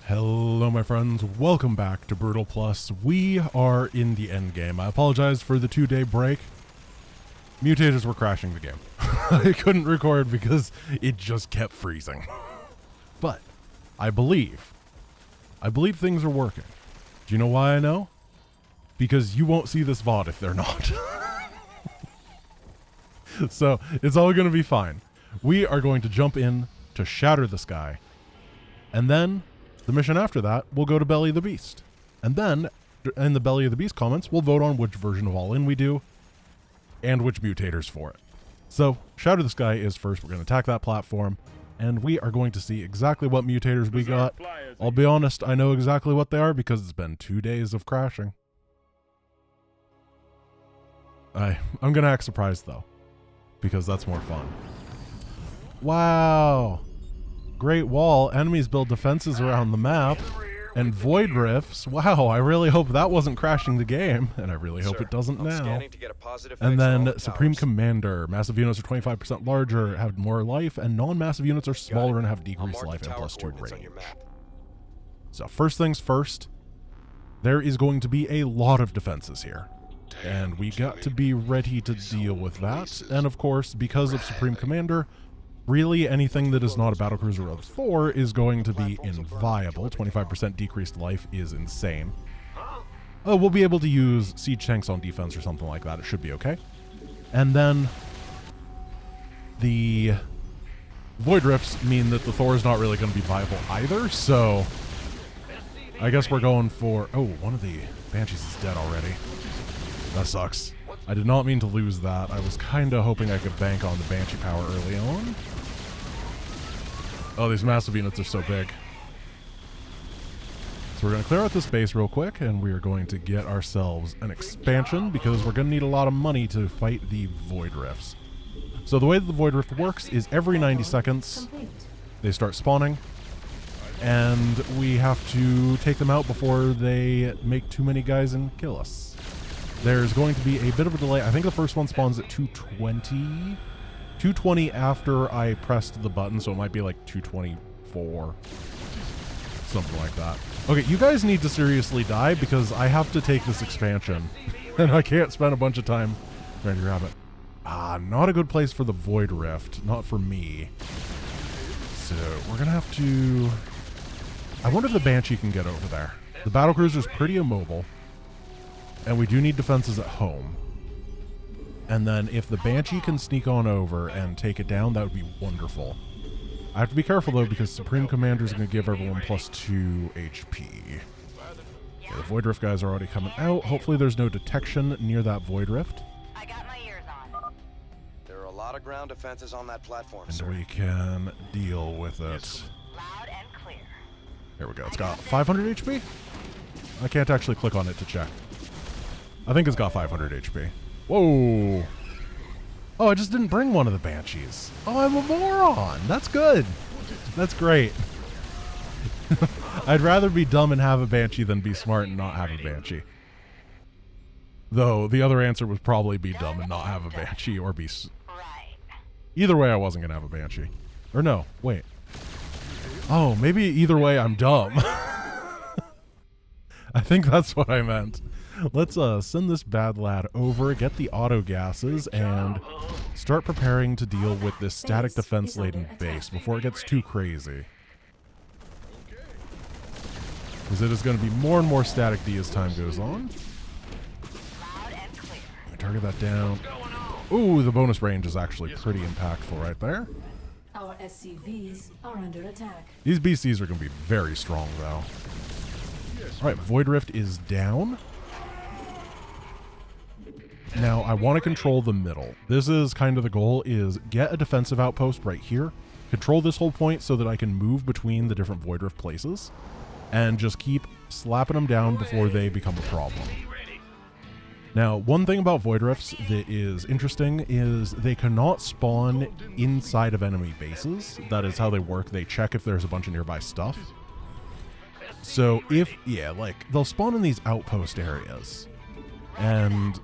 Hello my friends, welcome back to Brutal Plus. We are in the end game. I apologize for the 2-day break. Mutators were crashing the game. I couldn't record because it just kept freezing. But I believe things are working. Do you know why I know? Because you won't see this VOD if they're not. So it's all going to be fine. We are going to jump in to shatter the sky. And then the mission after that, we'll go to Belly of the Beast. And then, in the Belly of the Beast comments, we'll vote on which version of All In we do, and which mutators for it. So, Shatter the Sky is first. We're going to attack that platform, and we are going to see exactly what mutators we got. I'll be honest, I know exactly what they are because it's been 2 days of crashing. I'm going to act surprised, though, because that's more fun. Wow! Great Wall, enemies build defenses around the map, and void rifts. Wow, I really hope that wasn't crashing the game, and I really hope it doesn't now. And then Supreme Commander, massive units are 25% larger, have more life, and non-massive units are smaller and have decreased life and +2 range. So first things first, there is going to be a lot of defenses here, and we got to be ready to deal with that. And of course, because of Supreme Commander, really, anything that is not a battlecruiser of Thor is going to be inviable. 25% decreased life is insane. Oh, we'll be able to use siege tanks on defense or something like that. It should be okay. And then the void rifts mean that the Thor is not really going to be viable either. So I guess we're going for... Oh, one of the Banshees is dead already. That sucks. I did not mean to lose that. I was kind of hoping I could bank on the Banshee power early on. Oh, these massive units are so big. So we're going to clear out this base real quick, and we are going to get ourselves an expansion, because we're going to need a lot of money to fight the Void Rifts. So the way that the Void Rift works is every 90 seconds, they start spawning, and we have to take them out before they make too many guys and kill us. There's going to be a bit of a delay. I think the first one spawns at 220. 220 after I pressed the button, so it might be like 224. Something like that. Okay, you guys need to seriously die because I have to take this expansion. And I can't spend a bunch of time trying to grab it. Ah, not a good place for the Void Rift. Not for me. So, we're going to have to... I wonder if the Banshee can get over there. The battlecruiser's pretty immobile. And we do need defenses at home. And then if the Banshee can sneak on over and take it down, that would be wonderful. I have to be careful though, because Supreme Commander is going to give everyone +2 HP. Okay, the Void Rift guys are already coming out. Hopefully there's no detection near that Void Rift. I got my ears on. There are a lot of ground defenses on that platform, and sir. we can deal with it. Loud and clear. There we go. It's got 500 HP? I can't actually click on it to check. I think it's got 500 HP. Whoa. Oh, I just didn't bring one of the Banshees. Oh, I'm a moron. That's good. That's great. I'd rather be dumb and have a Banshee than be smart and not have a Banshee. Though, the other answer would probably be dumb and not have a Banshee or be... Either way, I wasn't going to have a Banshee. Or no, wait. Oh, maybe either way I'm dumb. I think that's what I meant. Let's send this bad lad over, get the auto gases, and start preparing to deal with this static defense-laden base before it gets too crazy. Because it is going to be more and more static D as time goes on. Target that down. Ooh, the bonus range is actually pretty impactful right there. Our SCVs are under attack. These BCs are going to be very strong, though. Alright, Void Rift is down. Now, I want to control the middle. This is kind of the goal, is get a defensive outpost right here, control this whole point so that I can move between the different Void Rift places, and just keep slapping them down before they become a problem. Now, one thing about Void Rifts that is interesting is they cannot spawn inside of enemy bases. That is how they work. They check if there's a bunch of nearby stuff. So if, yeah, like, they'll spawn in these outpost areas, and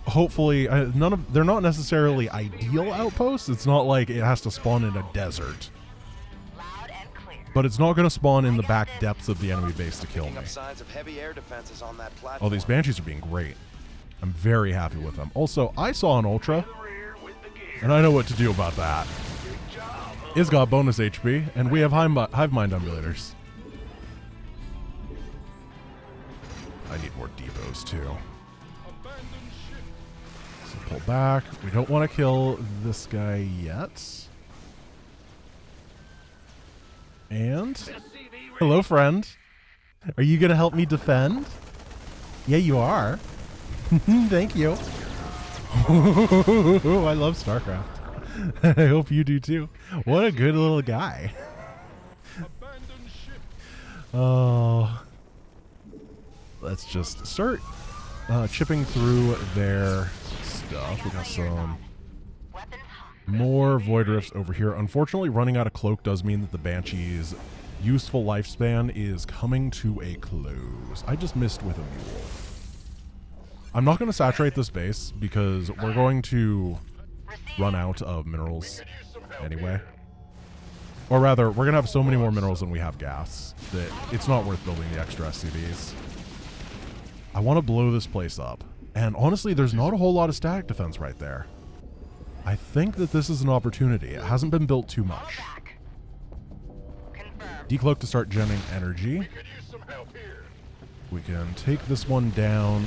hopefully, they're not necessarily ideal outposts. It's not like it has to spawn in a desert. Loud and clear. But it's not going to spawn in the back depths of the enemy base to kill me. Picking up signs of heavy air defenses on that Oh, platform. these Banshees are being great. I'm very happy with them. Also, I saw an Ultra, and I know what to do about that. It's got bonus HP, and we have hive mind emulators. I need more depots, too. So pull back. We don't want to kill this guy yet. And hello, friend. Are you gonna help me defend? Yeah, you are. Thank you. I love StarCraft. I hope you do too. What a good little guy. Oh, let's just start chipping through their stuff. We got some more Void Rifts over here. Unfortunately, running out of cloak does mean that the Banshee's useful lifespan is coming to a close. I just missed with a mule. I'm not going to saturate this base because we're going to run out of minerals anyway. Or rather, we're going to have so many more minerals than we have gas that it's not worth building the extra SCVs. I want to blow this place up. And honestly, there's not a whole lot of static defense right there. I think that this is an opportunity. It hasn't been built too much. Decloak to start genning energy. We can take this one down,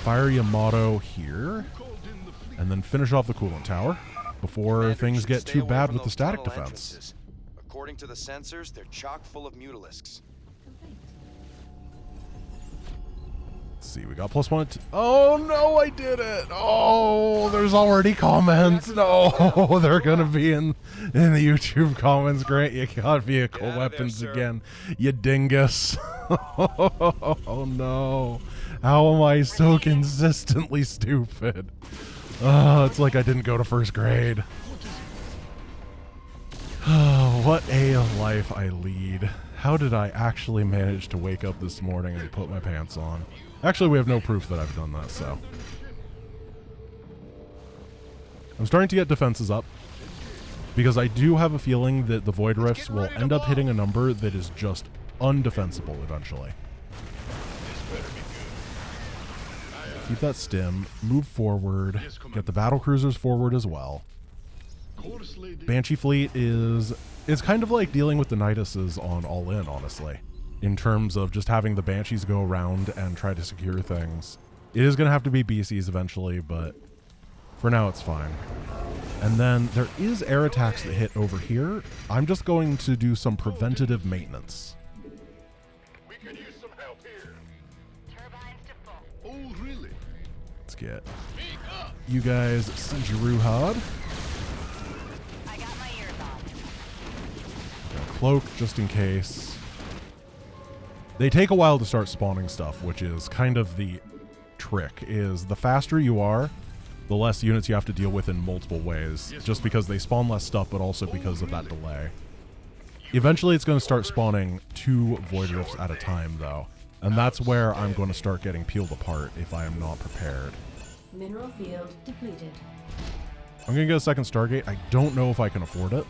fire Yamato here, and then finish off the coolant tower before Commander, things you should get stay too away bad from with the those static tunnel defense. entrances. According to the sensors, they're chock full of mutalisks. Let's see, we got +1. Oh no, I did it! Oh, there's already comments. No, they're gonna be in the YouTube comments. Grant, you got vehicle weapons again, you dingus. Oh no, how am I so consistently stupid? It's like I didn't go to first grade. Oh, what a life I lead. How did I actually manage to wake up this morning and put my pants on? Actually, we have no proof that I've done that, so. I'm starting to get defenses up, because I do have a feeling that the Void Rifts will end up hitting a number that is just undefensible eventually. Keep that stim, move forward, get the battle cruisers forward as well. Banshee fleet is kind of like dealing with the Niduses on All In, honestly, in terms of just having the Banshees go around and try to secure things. It is going to have to be BCs eventually, but for now it's fine. And then there is air attacks that hit over here. I'm just going to do some preventative maintenance. We could use some help here. Turbines to full. Oh, really? Let's get Speak up. you guys Siege Ruhad. I got my ears on. Cloak just in case. They take a while to start spawning stuff, which is kind of the trick, is the faster you are, the less units you have to deal with in multiple ways, just because they spawn less stuff, but also because of that delay. Eventually it's going to start spawning 2 Void Rifts at a time, though, and that's where I'm going to start getting peeled apart if I am not prepared. Mineral field depleted. I'm going to get a second Stargate. I don't know if I can afford it.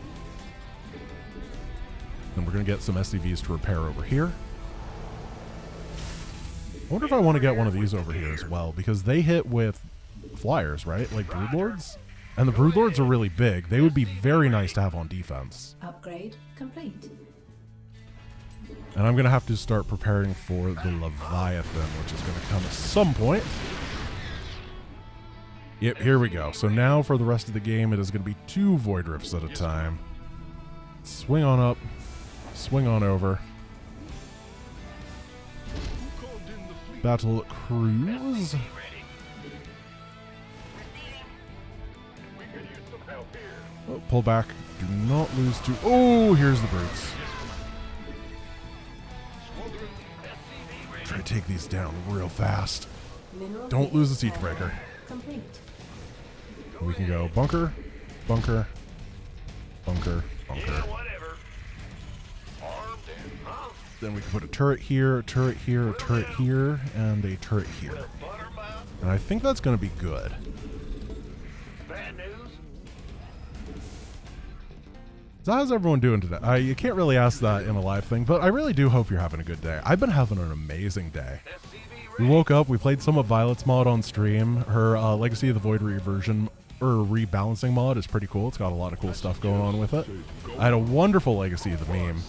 Then we're going to get some SCVs to repair over here. I wonder if I want to get one of these over here as well, because they hit with flyers, right? Like Broodlords? And the Broodlords are really big. They would be very nice to have on defense. Upgrade complete. And I'm going to have to start preparing for the Leviathan, which is going to come at some point. Yep, here we go. So now for the rest of the game, it is going to be 2 Void Rifts at a time. Swing on up, swing on over. Who called in the fleet? Battle cruise. We could use some help here. Oh, pull back. Do not lose to. Oh, here's the brutes. Squadron Try to take these down real fast. Mineral Don't field lose the siege area breaker. Complete. We can go bunker, bunker, bunker, bunker. whatever. Armed and huh? Then we can put a turret here, a turret here, a turret here, and a turret here. Buttermouth. And I think that's going to be good. Bad news. So how's everyone doing today? You can't really ask that in a live thing, but I really do hope you're having a good day. I've been having an amazing day. We woke up, we played some of Violet's mod on stream. Her Legacy of the Void reversion or rebalancing mod is pretty cool. It's got a lot of cool stuff going on with it. I had a wonderful Legacy of the meme.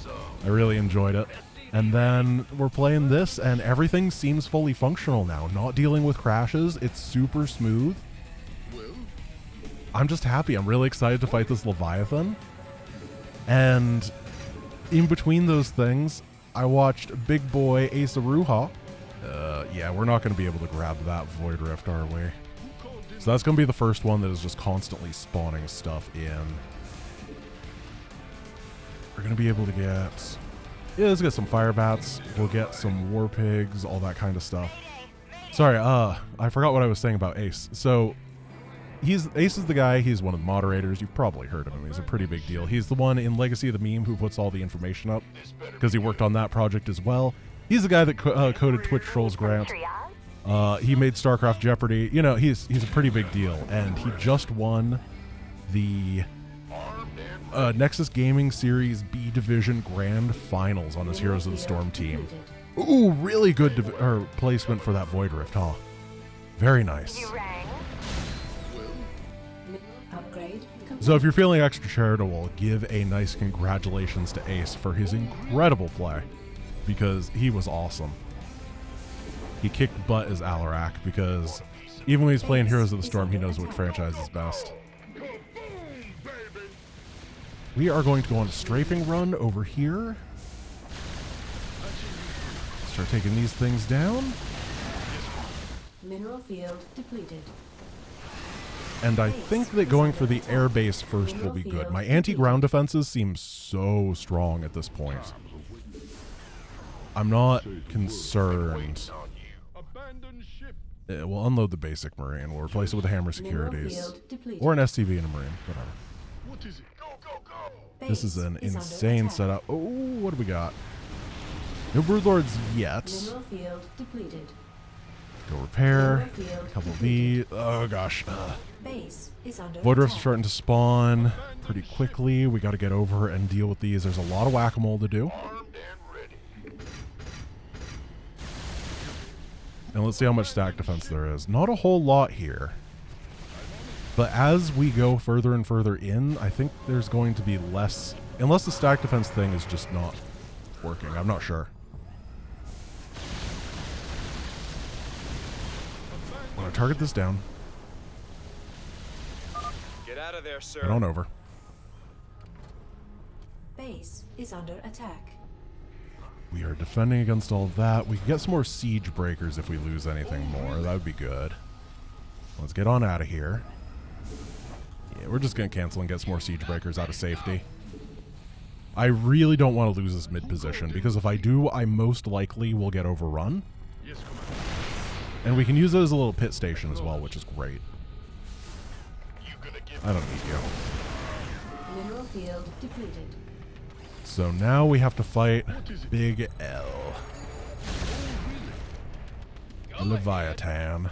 I really enjoyed it. And then we're playing this, and everything seems fully functional now. Not dealing with crashes. It's super smooth. I'm just happy. I'm really excited to fight this Leviathan. And in between those things, I watched Big Boy Ace Aruha. Yeah, we're not going to be able to grab that Void Rift, are we? So that's going to be the first one that is just constantly spawning stuff in. We're going to be able to get... Yeah, let's get some fire bats. We'll get some war pigs, all that kind of stuff. Sorry, I forgot what I was saying about Ace. So... Ace is the guy, he's one of the moderators. You've probably heard of him. He's a pretty big deal. He's the one in Legacy of the Meme who puts all the information up because he worked on that project as well. He's the guy that coded Twitch Trolls Grant. He made StarCraft Jeopardy. You know, he's a pretty big deal. And he just won the Nexus Gaming Series B Division Grand Finals on his Heroes of the Storm team. Ooh, really good placement for that Void Rift, huh? Very nice. So if you're feeling extra charitable, give a nice congratulations to Ace for his incredible play, because he was awesome. He kicked butt as Alarak, because even when he's playing Heroes of the Storm, he knows which franchise is best. We are going to go on a strafing run over here. Start taking these things down. Mineral field depleted. And I think that going for the air base first will be good. My anti-ground defenses seem so strong at this point. I'm not concerned. We'll unload the basic Marine. We'll replace it with the Hammer Securities. Or an STV and a Marine. Whatever. This is an insane setup. Oh, what do we got? No Broodlords yet. Go repair. A couple of these. Oh gosh. Void Rifts are starting to spawn pretty quickly. We got to get over and deal with these. There's a lot of whack-a-mole to do. And let's see how much stack defense there is. Not a whole lot here. But as we go further and further in, I think there's going to be less... Unless the stack defense thing is just not working. I'm not sure. I'm going to target this down. Get out of there, sir. Get on over. Base is under attack. We are defending against all of that. We can get some more siege breakers if we lose anything more. That would be good. Let's get on out of here. Yeah, we're just going to cancel and get some more siege breakers out of safety. I really don't want to lose this mid position, because if I do, I most likely will get overrun. And we can use it as a little pit station as well, which is great. I don't need you. Mineral field depleted. So now we have to fight Big L. Leviathan.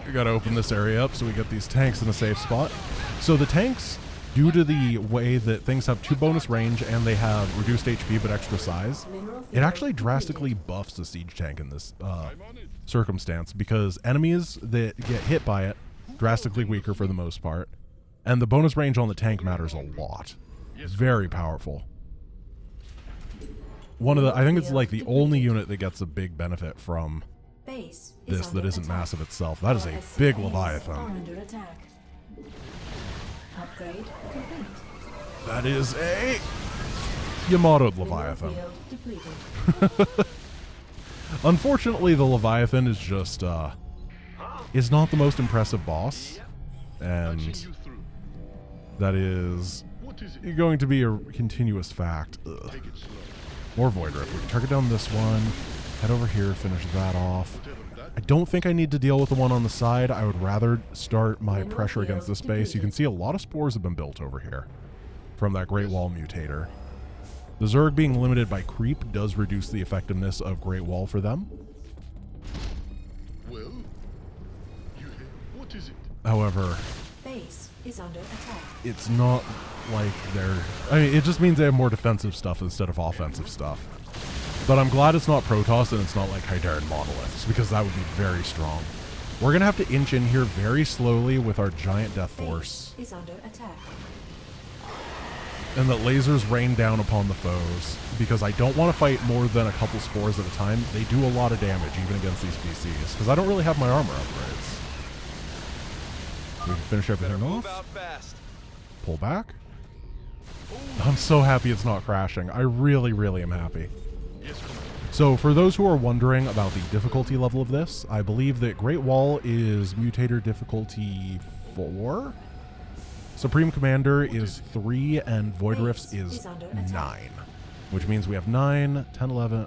We gotta open this area up so we get these tanks in a safe spot. So the tanks, due to the way that things have 2 bonus range and they have reduced HP but extra size, it actually drastically buffs the siege tank in this circumstance, because enemies that get hit by it drastically weaker for the most part, and the bonus range on the tank matters a lot. Very powerful. One of the, I think it's like the only unit that gets a big benefit from this that isn't massive itself. That is a big Leviathan. Under attack. Upgrade complete. That is a Yamato'd Leviathan. Unfortunately, the Leviathan is just is not the most impressive boss, and that is going to be a continuous fact. Ugh. More Void Rift. We can target down this one, head over here, finish that off. I don't think I need to deal with the one on the side. I would rather start my pressure against this base. You can see a lot of spores have been built over here from that Great Wall mutator. The Zerg being limited by creep does reduce the effectiveness of Great Wall for them. Well, what is it? However, Base is under attack. it's not like they're... I mean, it just means they have more defensive stuff instead of offensive stuff. But I'm glad it's not Protoss and it's not like Hydaren Monoliths, because that would be very strong. We're going to have to inch in here very slowly with our giant Death Force. Is under attack. And that lasers rain down upon the foes, because I don't want to fight more than a couple spores at a time. They do a lot of damage, even against these PCs, because I don't really have my armor upgrades. We can finish everything Move off. out fast. Pull back. I'm so happy it's not crashing. I really, really am happy. Yes, Commander. So for those who are wondering about the difficulty level of this, I believe that Great Wall is Mutator difficulty 4. Supreme Commander is 3 and Void Rifts is 9. Which means we have 9, 10, 11,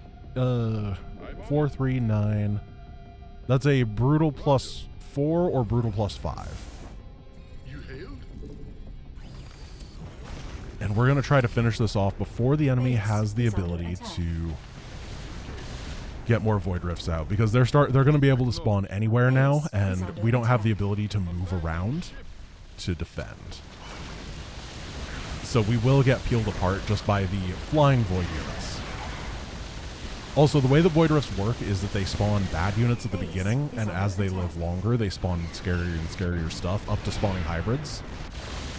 4, 3, 9. That's a Brutal plus 4 or Brutal plus 5. You hailed? And we're going to try to finish this off before the enemy has the ability to get more Void Rifts out, because they're going to be able to spawn anywhere now, and we don't have the ability to move around to defend. So we will get peeled apart just by the flying Void units. Also, the way the Void Rifts work is that they spawn bad units at the beginning, and as they live longer, they spawn scarier and scarier stuff, up to spawning hybrids.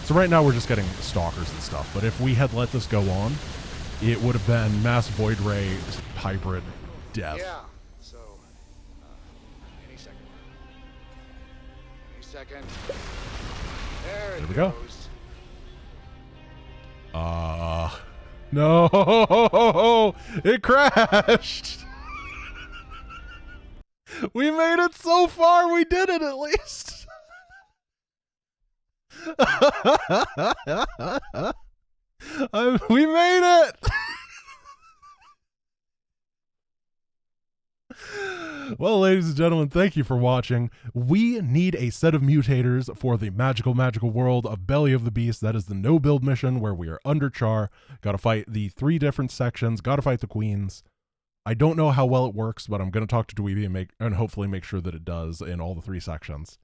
So right now we're just getting stalkers and stuff, but if we had let this go on, it would have been mass Void Ray hybrid death. Yeah, so, any second. Any second. There we go. goes. No, it crashed. We made it so far. We did it at least. We made it. Well, ladies and gentlemen, thank you for watching. We need a set of mutators for the magical world of Belly of the Beast. That is the no-build mission where we are under Char. Got to fight the 3 different sections. Got to fight the queens. I don't know how well it works, but I'm going to talk to Dweeby and hopefully make sure that it does in all the 3 sections.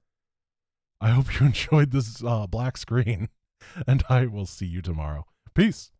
I hope you enjoyed this black screen, and I will see you tomorrow. Peace.